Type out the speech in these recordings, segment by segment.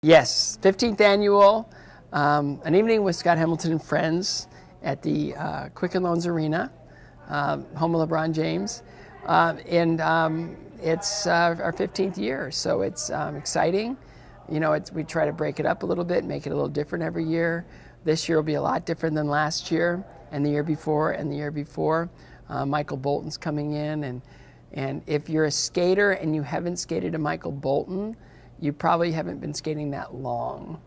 Yes, 15th annual, an evening with Scott Hamilton and friends at the Quicken Loans Arena, home of LeBron James. It's our 15th year, so it's exciting. You know, we try to break it up a little bit, make it a little different every year. This year will be a lot different than last year and the year before and the year before. Michael Bolton's coming in, and if you're a skater and you haven't skated a Michael Bolton, you probably haven't been skating that long.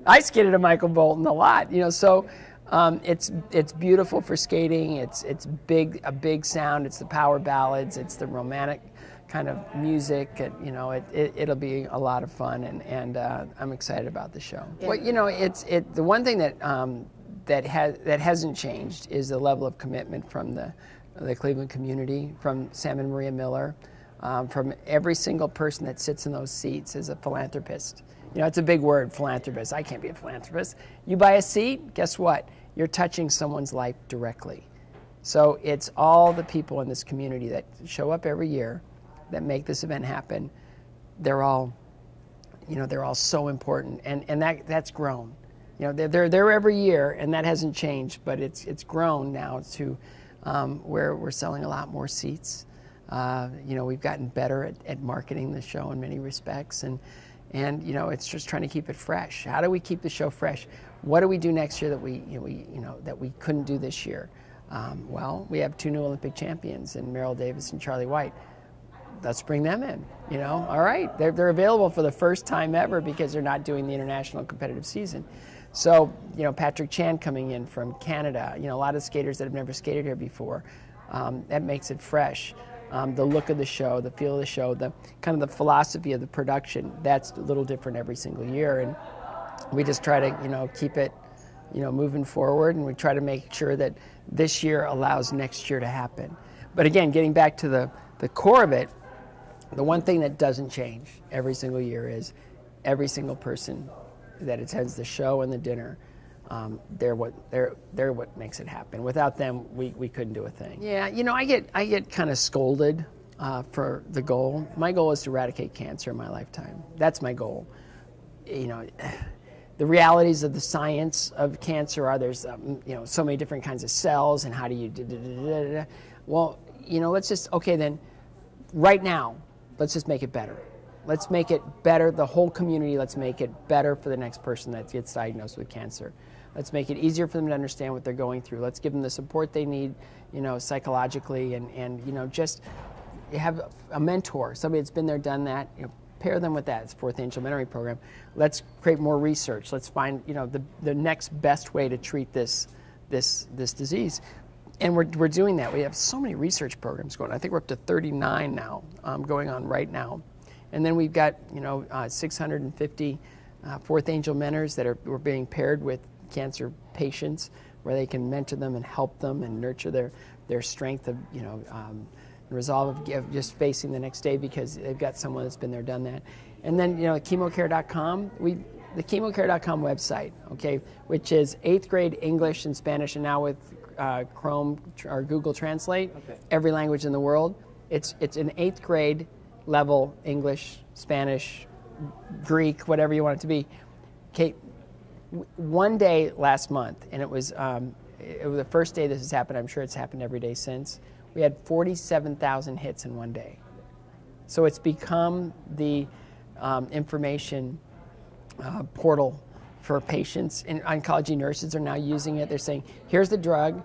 I skated a Michael Bolton a lot, you know. So it's beautiful for skating. It's a big sound. It's the power ballads. It's the romantic kind of music. And, you know, it'll be a lot of fun, and I'm excited about the show. Well, you know, the one thing that hasn't changed is the level of commitment from the Cleveland community, from Sam and Maria Miller. From every single person that sits in those seats is a philanthropist. You know, it's a big word, philanthropist. I can't be a philanthropist. You buy a seat, guess what? You're touching someone's life directly. So it's all the people in this community that show up every year that make this event happen. They're all, you know, they're all so important, and that's grown. You know, they're there every year, and that hasn't changed, but it's grown now to where we're selling a lot more seats. You know, we've gotten better at marketing the show in many respects, and you know, it's just trying to keep it fresh. How do we keep the show fresh? What do we do next year that we couldn't do this year? Well, we have 2 new Olympic champions in Merrill Davis and Charlie White. Let's bring them in. You know, all right, they're available for the first time ever because they're not doing the international competitive season. So, you know, Patrick Chan coming in from Canada. You know, a lot of skaters that have never skated here before. That makes it fresh. The look of the show, the feel of the show, the kind of the philosophy of the production, that's a little different every single year, and we just try to, you know, keep it, you know, moving forward, and we try to make sure that this year allows next year to happen. But again, getting back to the core of it, the one thing that doesn't change every single year is every single person that attends the show and the dinner. They're what makes it happen. Without them, we couldn't do a thing. Yeah, you know, I get kind of scolded for the goal. My goal is to eradicate cancer in my lifetime. That's my goal. You know, the realities of the science of cancer are there's you know, so many different kinds of cells, and how do you Well, you know, let's just, okay then, right now, let's just make it better. Let's make it better, the whole community. Let's make it better for the next person that gets diagnosed with cancer. Let's make it easier for them to understand what they're going through. Let's give them the support they need, you know, psychologically, and you know, just have a mentor, somebody that's been there, done that. You know, pair them with that. It's Fourth Angel Mentoring Program. Let's create more research. Let's find, you know, the next best way to treat this disease. And we're doing that. We have so many research programs going. I think we're up to 39 now, going on right now. And then we've got, you know, 650 Fourth Angel mentors that we're being paired with cancer patients, where they can mentor them and help them and nurture their strength of, you know, resolve of just facing the next day, because they've got someone that's been there, done that. And then, you know, chemocare.com, the chemocare.com website, okay, which is 8th grade English and Spanish, and now with Chrome or Google Translate, okay, every language in the world. It's an 8th grade level English, Spanish, Greek, whatever you want it to be. Okay, one day last month, and it was the first day this has happened. I'm sure it's happened every day since. We had 47,000 hits in one day. So it's become the information portal for patients, and oncology nurses are now using it. They're saying, here's the drug,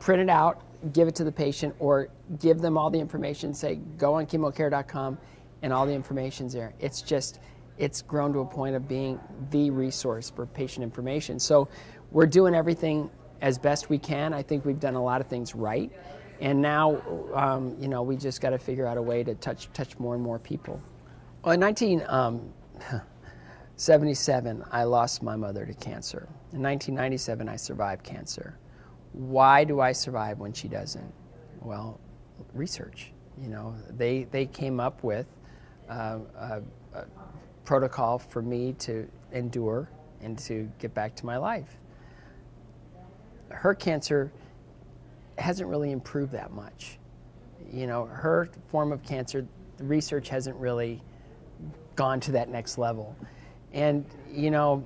print it out, give it to the patient, or give them all the information, say, go on chemocare.com, and all the information's there. It's grown to a point of being the resource for patient information. So we're doing everything as best we can. I think we've done a lot of things right. And now, you know, we just got to figure out a way to touch more and more people. Well, in 1977, I lost my mother to cancer. In 1997, I survived cancer. Why do I survive when she doesn't? Well, research. You know, they came up with a protocol for me to endure and to get back to my life. Her cancer hasn't really improved that much. You know, her form of cancer, the research hasn't really gone to that next level. And, you know,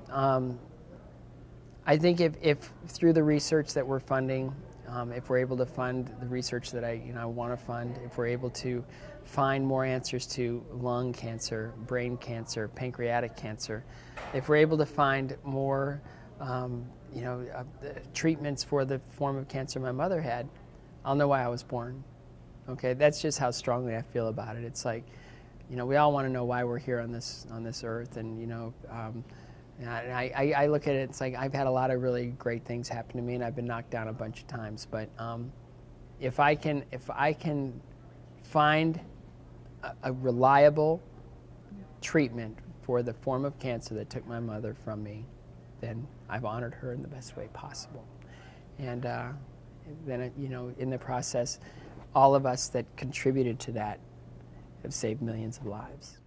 I think if through the research that we're funding, if we're able to fund the research that I want to fund, if we're able to find more answers to lung cancer, brain cancer, pancreatic cancer, if we're able to find more, treatments for the form of cancer my mother had, I'll know why I was born. Okay, that's just how strongly I feel about it. It's like, you know, we all want to know why we're here on this earth, and you know. I look at it, it's like I've had a lot of really great things happen to me, and I've been knocked down a bunch of times. But if I can find a reliable treatment for the form of cancer that took my mother from me, then I've honored her in the best way possible. And then, you know, in the process, all of us that contributed to that have saved millions of lives.